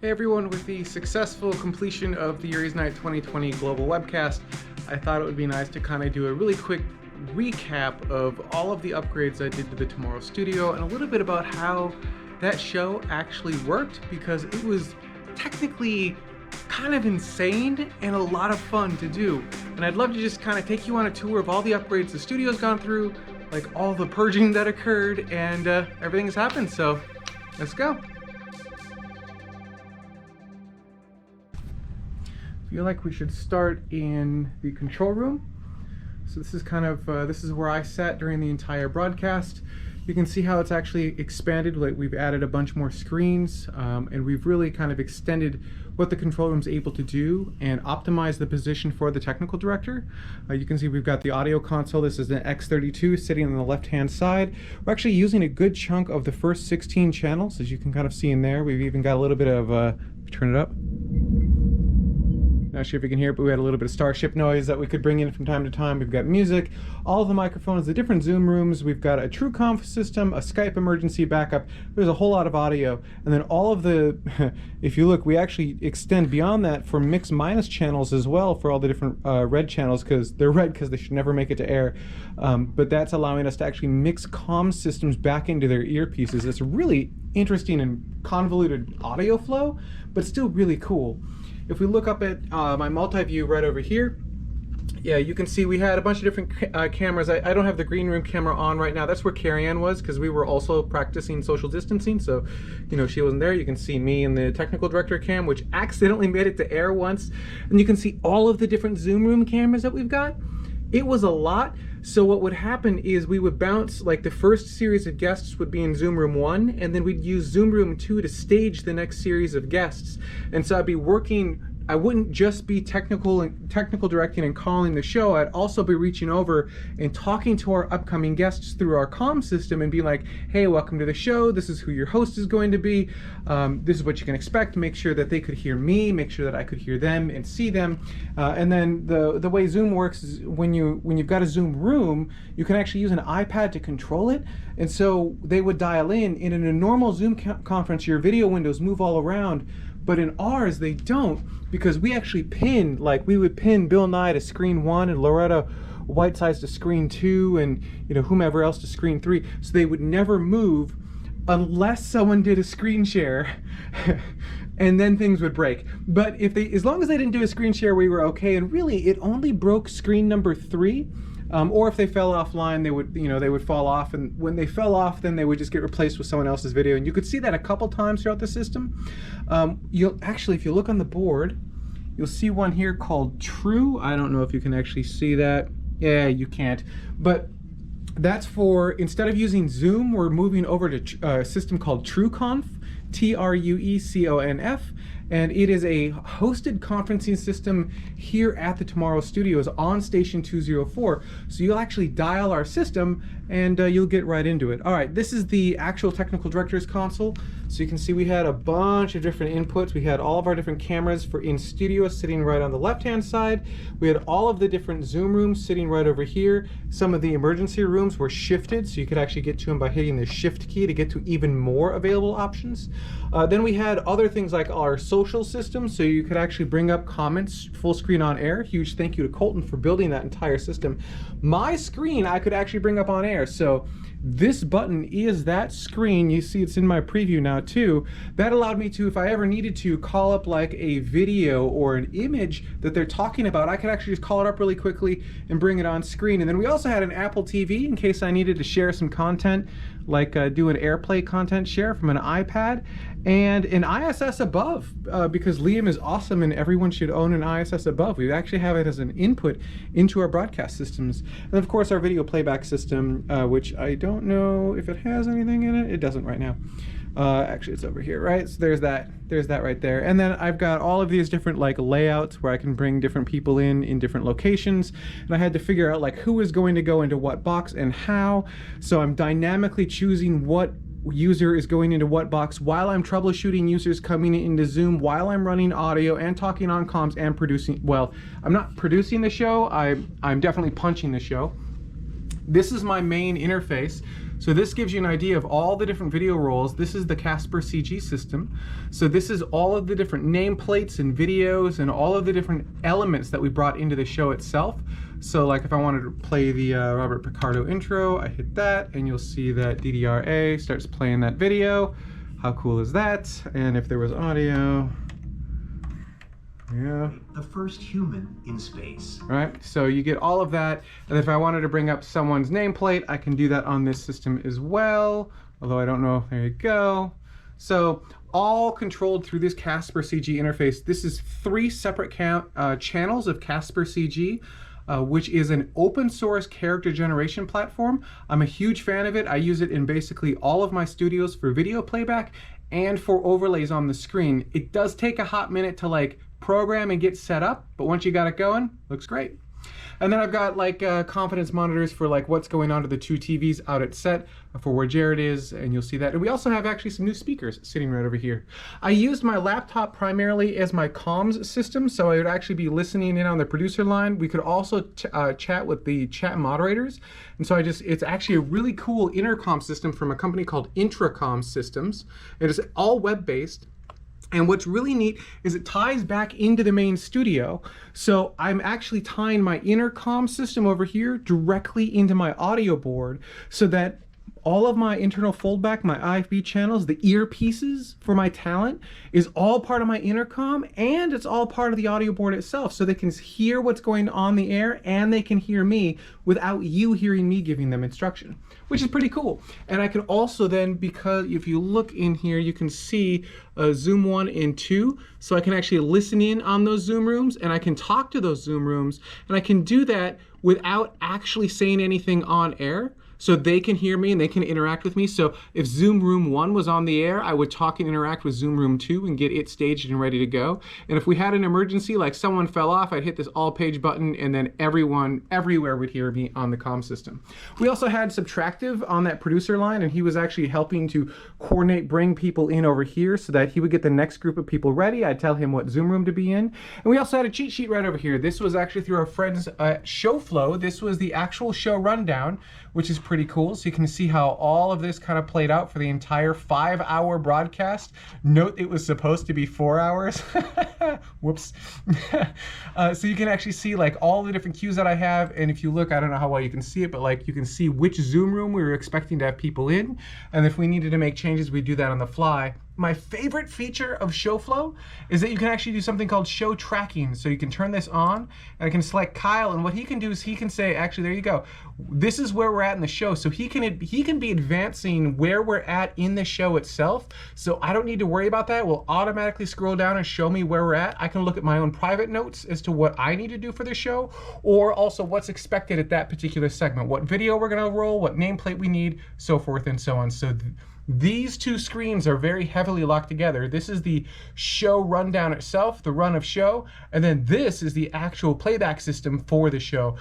Hey everyone, with the successful completion of the Yuri's Night 2020 Global Webcast, I thought it would be nice to kind of do a really quick recap of all of the upgrades I did to the TMRO studio and a little bit about how that show actually worked, because it was technically kind of insane and a lot of fun to do. And I'd love to just kind of take you on a tour of all the upgrades the studio's gone through, like all the purging that occurred, and everything has happened, so let's go. I feel like we should start in the control room. So this is kind of, this is where I sat during the entire broadcast. You can see how it's actually expanded. Like, we've added a bunch more screens, and we've really kind of extended what the control room's able to do and optimize the position for the technical director. You can see we've got the audio console. This is an X32 sitting on the left-hand side. We're actually using a good chunk of the first 16 channels, as you can kind of see in there. We've even got a little bit of, turn it up. Not sure if you can hear it, but we had a little bit of Starship noise that we could bring in from time to time. We've got music, all of the microphones, the different Zoom rooms. We've got a TrueConf system, a Skype emergency backup. There's a whole lot of audio. And then all of the, if you look, we actually extend beyond that for mix minus channels as well for all the different red channels, because they're red because they should never make it to air. But that's allowing us to actually mix comm systems back into their earpieces. It's really interesting and convoluted audio flow, but still really cool. If we look up at my MultiView right over here, yeah, you can see we had a bunch of different cameras. I don't have the green room camera on right now. That's where Carrie-Ann was, because we were also practicing social distancing. So, you know, she wasn't there. You can see me and the technical director cam, which accidentally made it to air once. And you can see all of the different Zoom room cameras that we've got. It was a lot. So what would happen is we would bounce, like the first series of guests would be in Zoom Room 1, and then we'd use Zoom Room 2 to stage the next series of guests. And so I'd be working, I wouldn't just be technical directing and calling the show. I'd also be reaching over and talking to our upcoming guests through our comm system and be like, hey, welcome to the show. This is who your host is going to be. This is what you can expect. Make sure that they could hear me, make sure that I could hear them and see them. And then the way Zoom works is when you've got a Zoom room, you can actually use an iPad to control it. And so they would dial in. In a normal Zoom conference, your video windows move all around. But in ours, they don't, because we actually pin, like we would pin Bill Nye to screen 1 and Loretta Whitesides to screen 2 and, you know, whomever else to screen 3. So they would never move unless someone did a screen share and then things would break. But if they, as long as they didn't do a screen share, we were okay. And really, it only broke screen number 3. Or if they fell offline, they would, you know, they would fall off, and when they fell off, then they would just get replaced with someone else's video. And you could see that a couple times throughout the system. You'll actually, if you look on the board, you'll see one here called True. I don't know if you can actually see that. Yeah, you can't. But that's for, instead of using Zoom, we're moving over to a system called TrueConf, TrueConf. And it is a hosted conferencing system here at the TMRO Studios on station 204. So you'll actually dial our system and you'll get right into it. All right, this is the actual technical director's console. So you can see we had a bunch of different inputs. We had all of our different cameras for in studio sitting right on the left-hand side. We had all of the different Zoom rooms sitting right over here. Some of the emergency rooms were shifted, so you could actually get to them by hitting the shift key to get to even more available options. Then we had other things like our social system, so you could actually bring up comments full screen on air. Huge thank you to Colton for building that entire system. My screen I could actually bring up on air, so this button is that screen. You see it's in my preview now too. That allowed me to, if I ever needed to, call up like a video or an image that they're talking about, I could actually just call it up really quickly and bring it on screen. And then we also had an Apple TV in case I needed to share some content, like do an AirPlay content share from an iPad, and an ISS above, because Liam is awesome and everyone should own an ISS above. We actually have it as an input into our broadcast systems. And of course our video playback system, which I don't know if it has anything in it. It doesn't right now. Actually it's over here, right? So there's that right there. And then I've got all of these different like layouts where I can bring different people in different locations. And I had to figure out like who is going to go into what box and how. So I'm dynamically choosing what user is going into what box while I'm troubleshooting users coming into Zoom, while I'm running audio and talking on comms and producing. Well, I'm not producing the show. I'm definitely punching the show. This is my main interface. So this gives you an idea of all the different video roles. This is the Casper CG system. So this is all of the different nameplates and videos and all of the different elements that we brought into the show itself. So like if I wanted to play the Robert Picardo intro, I hit that and you'll see that DDR-A starts playing that video. How cool is that? And if there was audio, yeah. The first human in space. All right, so you get all of that. And if I wanted to bring up someone's nameplate, I can do that on this system as well. Although I don't know, there you go. So all controlled through this Casper CG interface. This is 3 separate channels of Casper CG. Which is an open source character generation platform. I'm a huge fan of it. I use it in basically all of my studios for video playback and for overlays on the screen. It does take a hot minute to like program and get set up, but once you got it going, looks great. And then I've got like confidence monitors for like what's going on to the 2 TVs out at set for where Jared is, and you'll see that. And we also have actually some new speakers sitting right over here. I used my laptop primarily as my comms system, so I would actually be listening in on the producer line. We could also chat with the chat moderators. And so it's actually a really cool intercom system from a company called Intercom Systems. It is all web-based. And what's really neat is it ties back into the main studio. So I'm actually tying my intercom system over here directly into my audio board so that all of my internal foldback, my IFB channels, the earpieces for my talent is all part of my intercom, and it's all part of the audio board itself. So they can hear what's going on the air and they can hear me without you hearing me giving them instruction, which is pretty cool. And I can also then, because if you look in here, you can see Zoom 1 and 2. So I can actually listen in on those Zoom rooms and I can talk to those Zoom rooms, and I can do that without actually saying anything on air. So they can hear me and they can interact with me. So if Zoom Room 1 was on the air, I would talk and interact with Zoom Room 2 and get it staged and ready to go. And if we had an emergency, like someone fell off, I'd hit this all page button and then everyone everywhere would hear me on the comm system. We also had Subtractive on that producer line, and he was actually helping to coordinate, bring people in over here so that he would get the next group of people ready. I'd tell him what Zoom room to be in. And we also had a cheat sheet right over here. This was actually through our friends at ShowFlow. This was the actual show rundown, which is pretty cool. So you can see how all of this kind of played out for the entire 5-hour broadcast. Note it was supposed to be 4 hours. Whoops. So you can actually see like all the different cues that I have. And if you look, I don't know how well you can see it, but like you can see which Zoom room we were expecting to have people in. And if we needed to make changes, we do that on the fly. My favorite feature of ShowFlow is that you can actually do something called show tracking. So you can turn this on and I can select Kyle, and what he can do is he can say, actually, there you go. This is where we're at in the show. So he can be advancing where we're at in the show itself. So I don't need to worry about that. It will automatically scroll down and show me where we're at. I can look at my own private notes as to what I need to do for the show, or also what's expected at that particular segment, what video we're gonna roll, what nameplate we need, so forth and so on. So these two screens are very heavily locked together. This is the show rundown itself, the run of show, and then this is the actual playback system for the show.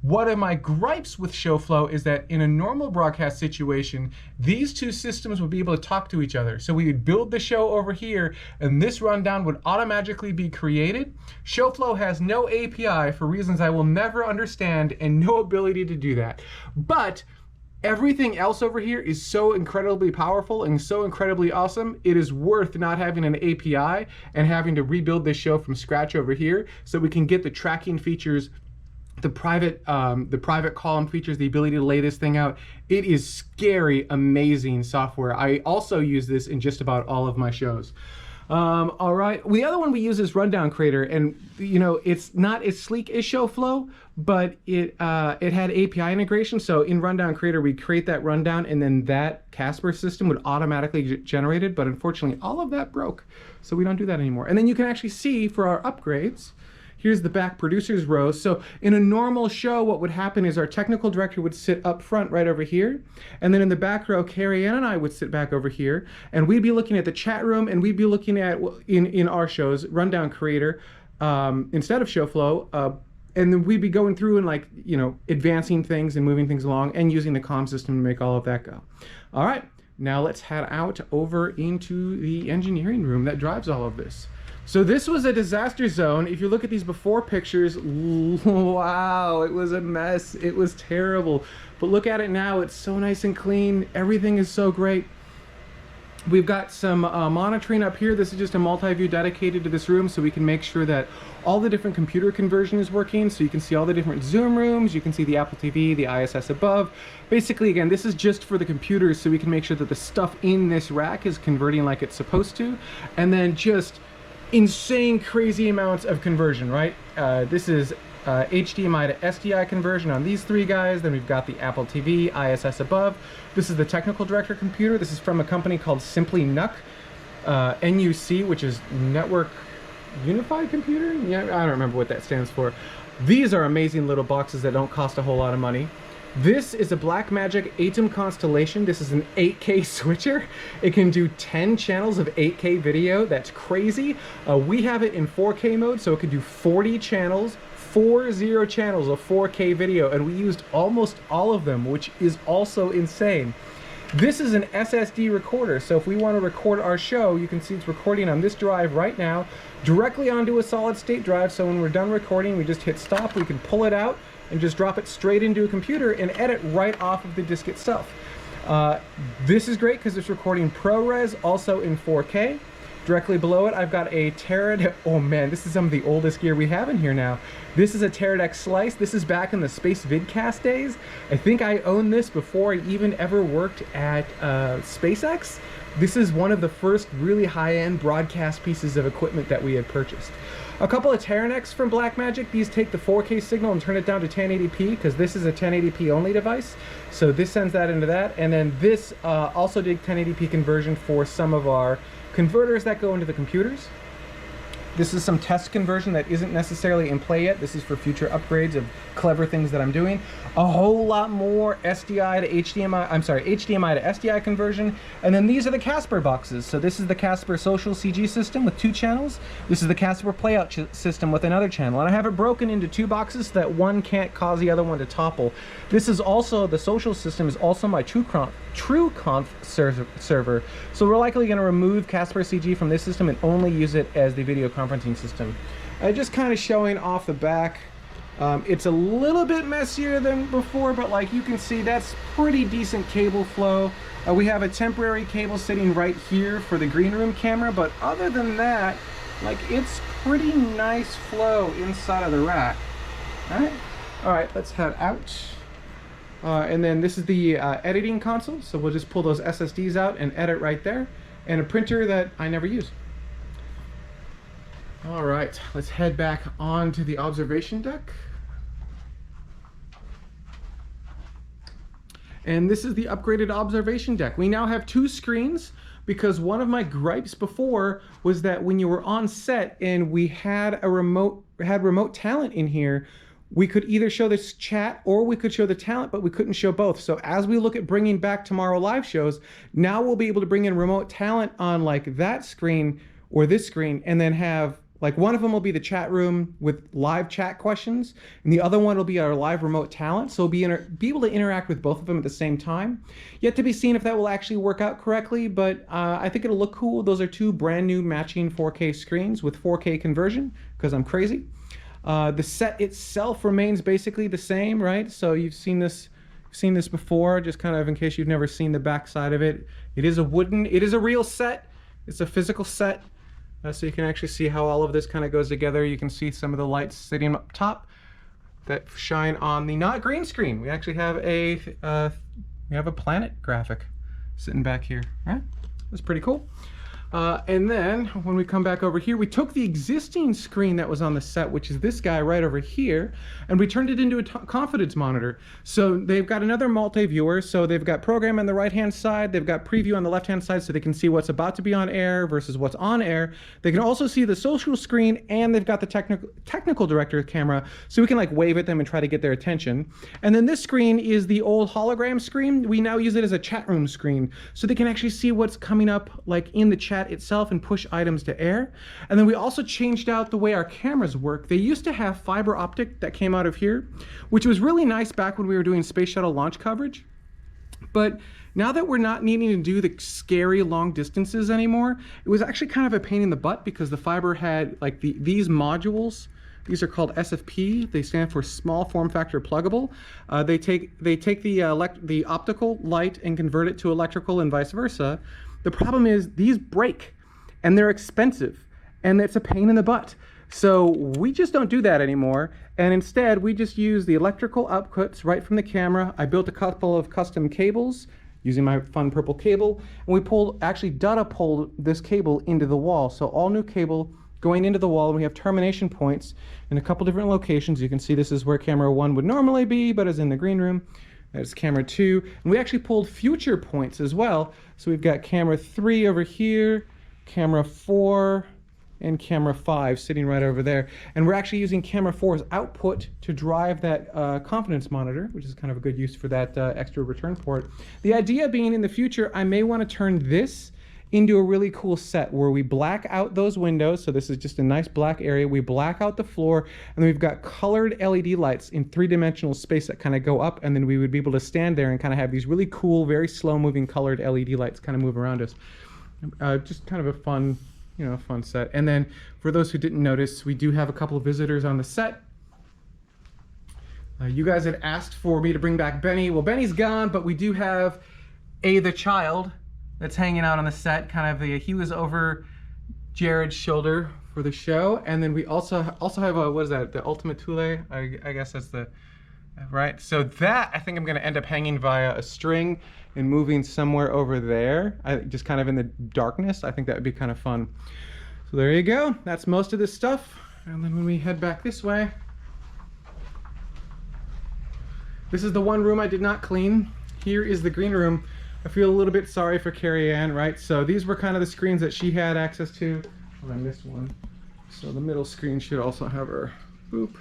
One of my gripes with ShowFlow is that in a normal broadcast situation, these two systems would be able to talk to each other. So we would build the show over here, and this rundown would automatically be created. ShowFlow has no API for reasons I will never understand, and no ability to do that. But everything else over here is so incredibly powerful and so incredibly awesome, it is worth not having an API and having to rebuild this show from scratch over here so we can get the tracking features, the private column features, the ability to lay this thing out. It is scary, amazing software. I also use this in just about all of my shows. All right, the other one we use is Rundown Creator, and you know, it's not as sleek as ShowFlow, but it had API integration. So in Rundown Creator, we create that rundown, and then that Casper system would automatically get generated. But unfortunately, all of that broke, so we don't do that anymore. And then you can actually see for our upgrades, here's the back producers row. So in a normal show, what would happen is our technical director would sit up front right over here. And then in the back row, Carrie Ann and I would sit back over here. And we'd be looking at the chat room, and we'd be looking at, in our shows, Rundown Creator, instead of ShowFlow. And then we'd be going through and like, you know, advancing things and moving things along and using the comm system to make all of that go. All right, now let's head out over into the engineering room that drives all of this. So this was a disaster zone. If you look at these before pictures, wow, it was a mess. It was terrible. But look at it now, it's so nice and clean. Everything is so great. We've got some monitoring up here. This is just a multi-view dedicated to this room, so we can make sure that all the different computer conversion is working. So you can see all the different Zoom rooms, you can see the Apple TV, the ISS above. Basically, again, this is just for the computers, so we can make sure that the stuff in this rack is converting like it's supposed to. And then just insane, crazy amounts of conversion, right? This is HDMI to SDI conversion on these three guys. Then we've got the Apple TV, ISS above. This is the technical director computer. This is from a company called Simply NUC, NUC, which is Network Unified Computer? Yeah, I don't remember what that stands for. These are amazing little boxes that don't cost a whole lot of money. This is a Blackmagic Atom Constellation. This is an 8K switcher. It can do 10 channels of 8K video. That's crazy. We have it in 4K mode, so it can do 40 channels, 40 channels of 4K video, and we used almost all of them, which is also insane. This is an SSD recorder, so if we want to record our show, you can see it's recording on this drive right now, directly onto a solid state drive, so when we're done recording, we just hit stop, we can pull it out, and just drop it straight into a computer and edit right off of the disk itself. This is great because it's recording ProRes, also in 4K. Directly below it, I've got a Teradek. Oh man, this is some of the oldest gear we have in here now. This is a Teradek Slice. This is back in the Space Vidcast days. I think I owned this before I even ever worked at SpaceX. This is one of the first really high-end broadcast pieces of equipment that we had purchased. A couple of Teradeks from Blackmagic. These take the 4K signal and turn it down to 1080p because this is a 1080p only device. So this sends that into that. And then this also did 1080p conversion for some of our converters that go into the computers. This is some test conversion that isn't necessarily in play yet. This is for future upgrades of clever things that I'm doing. A whole lot more HDMI to SDI conversion. And then these are the Casper boxes. So this is the Casper Social CG system with 2 channels. This is the Casper Playout system with another channel. And I have it broken into 2 boxes so that one can't cause the other one to topple. This is also, the social system is also my TrueConf server. So we're likely going to remove Casper CG from this system and only use it as the video conferencing system. Just kind of showing off the back. It's a little bit messier than before, but like you can see, that's pretty decent cable flow. We have a temporary cable sitting right here for the green room camera, but other than that, like it's pretty nice flow inside of the rack. All right, let's head out. And then this is the editing console, so we'll just pull those SSDs out and edit right there, and a printer that I never use. All right, let's head back onto the observation deck. And this is the upgraded observation deck. We now have 2 screens because one of my gripes before was that when you were on set and we had remote talent in here, we could either show this chat or we could show the talent, but we couldn't show both. So as we look at bringing back Tomorrow Live shows, now we'll be able to bring in remote talent on like that screen or this screen, and then have like one of them will be the chat room with live chat questions, and the other one will be our live remote talent. So we'll be able to interact with both of them at the same time. Yet to be seen if that will actually work out correctly, but I think it'll look cool. Those are 2 brand new matching 4K screens with 4K conversion, because I'm crazy. The set itself remains basically the same, right? So you've seen this before, just kind of in case you've never seen the back side of it. It is a real set. It's a physical set. So you can actually see how all of this kind of goes together. You can see some of the lights sitting up top that shine on the not green screen. We actually have a planet graphic sitting back here. Right? That's pretty cool. And then when we come back over here, we took the existing screen that was on the set, which is this guy right over here, and we turned it into a confidence monitor. So they've got another multi-viewer. So they've got program on the right-hand side, they've got preview on the left-hand side, so they can see what's about to be on air versus what's on air. They can also see the social screen, and they've got the technical director camera, so we can like wave at them and try to get their attention. And then this screen is the old hologram screen. We now use it as a chat room screen, so they can actually see what's coming up like in the chat itself and push items to air. And then we also changed out the way our cameras work. They used to have fiber optic that came out of here, which was really nice back when we were doing space shuttle launch coverage. But Now that we're not needing to do the scary long distances anymore, it was actually kind of a pain in the butt because the fiber had like these modules. These are called SFP. They stand for small form factor pluggable. They take the optical light and convert it to electrical and vice versa. The problem is these break and they're expensive and it's a pain in the butt. So we just don't do that anymore. And instead we just use the electrical outputs right from the camera. I built a couple of custom cables using my fun purple cable. And we actually Dada pulled this cable into the wall. So all new cable going into the wall, and we have termination points in a couple different locations. You can see this is where camera 1 would normally be, but is in the green room. That's camera 2. And we actually pulled future points as well. So we've got camera 3 over here, camera 4, and camera 5 sitting right over there. And we're actually using camera 4's output to drive that confidence monitor, which is kind of a good use for that extra return port. The idea being in the future, I may want to turn this into a really cool set where we black out those windows. So this is just a nice black area. We black out the floor, and then we've got colored LED lights in 3-dimensional space that kind of go up, and then we would be able to stand there and kind of have these really cool, very slow moving colored LED lights kind of move around us. Just kind of a fun, fun set. And then for those who didn't notice, we do have a couple of visitors on the set. You guys had asked for me to bring back Benny. Well, Benny's gone, but we do have the child that's hanging out on the set. He was over Jared's shoulder for the show. And then we also have what is that? The Ultimate Thule? I guess that's the, right? So that, I think I'm gonna end up hanging via a string and moving somewhere over there. Just kind of in the darkness. I think that would be kind of fun. So there you go. That's most of this stuff. And then when we head back this way, this is the one room I did not clean. Here is the green room. I feel a little bit sorry for Carrie Ann, right? So these were kind of the screens that she had access to. Oh, I missed one. So the middle screen should also have her boop.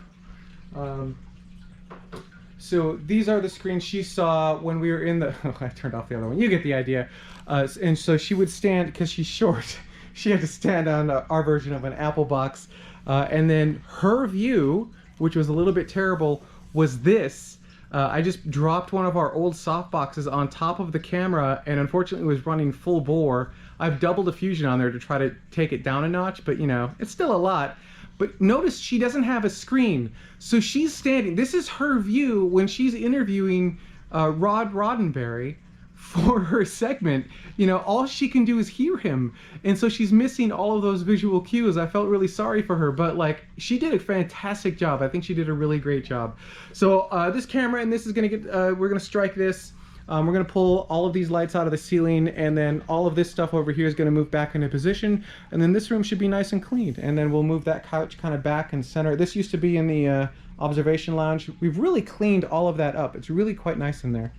So these are the screens she saw when we were in the, oh, I turned off the other one. You get the idea. And so she would stand, because she's short, she had to stand on our version of an Apple box. And then her view, which was a little bit terrible, was this. I just dropped one of our old soft boxes on top of the camera, and unfortunately it was running full bore. I've doubled the fusion on there to try to take it down a notch, but it's still a lot. But notice she doesn't have a screen. So she's standing, this is her view when she's interviewing Rod Roddenberry for her segment. All she can do is hear him. And so she's missing all of those visual cues. I felt really sorry for her, but she did a fantastic job. I think she did a really great job. So this camera, and this is gonna get, we're gonna strike this. We're gonna pull all of these lights out of the ceiling, and then all of this stuff over here is gonna move back into position. And then this room should be nice and clean. And then we'll move that couch kind of back and center. This used to be in the observation lounge. We've really cleaned all of that up. It's really quite nice in there.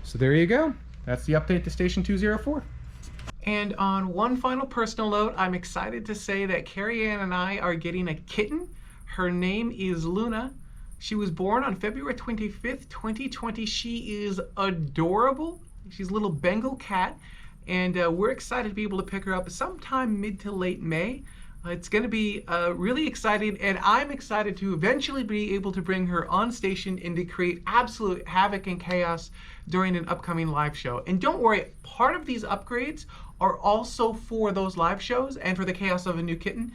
So there you go. That's the update to Station 204. And on one final personal note, I'm excited to say that Carrie Ann and I are getting a kitten. Her name is Luna. She was born on February 25th, 2020. She is adorable. She's a little Bengal cat, and we're excited to be able to pick her up sometime mid to late May. It's going to be really exciting, and I'm excited to eventually be able to bring her on station and to create absolute havoc and chaos during an upcoming live show. And don't worry, part of these upgrades are also for those live shows and for the chaos of a new kitten.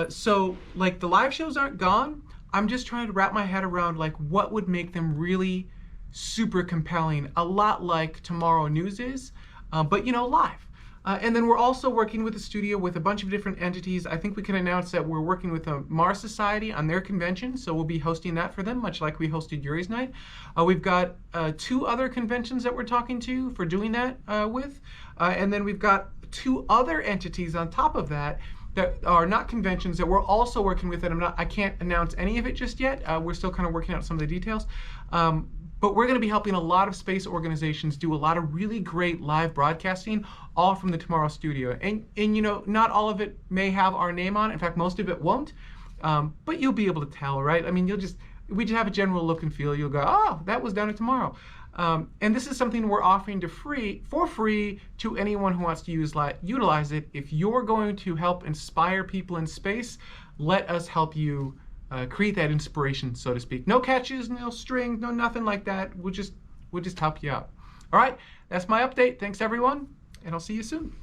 So the live shows aren't gone. I'm just trying to wrap my head around what would make them really super compelling, a lot like Tomorrow News is, but live. And then we're also working with the studio with a bunch of different entities. I think we can announce that we're working with the Mars Society on their convention, so we'll be hosting that for them, much like we hosted Yuri's night. We've got 2 other conventions that we're talking to for doing that with. And then we've got 2 other entities on top of that that are not conventions that we're also working with, and I can't announce any of it just yet. We're still kind of working out some of the details. But we're going to be helping a lot of space organizations do a lot of really great live broadcasting, all from the Tomorrow studio. And not all of it may have our name on it. In fact, most of it won't. But you'll be able to tell, right? I mean, we just have a general look and feel. You'll go, oh, that was done at Tomorrow. And this is something we're offering for free to anyone who wants to utilize it. If you're going to help inspire people in space, let us help you create that inspiration, so to speak. No catches, no strings, no nothing like that. We'll just help you out. All right, that's my update. Thanks, everyone, and I'll see you soon.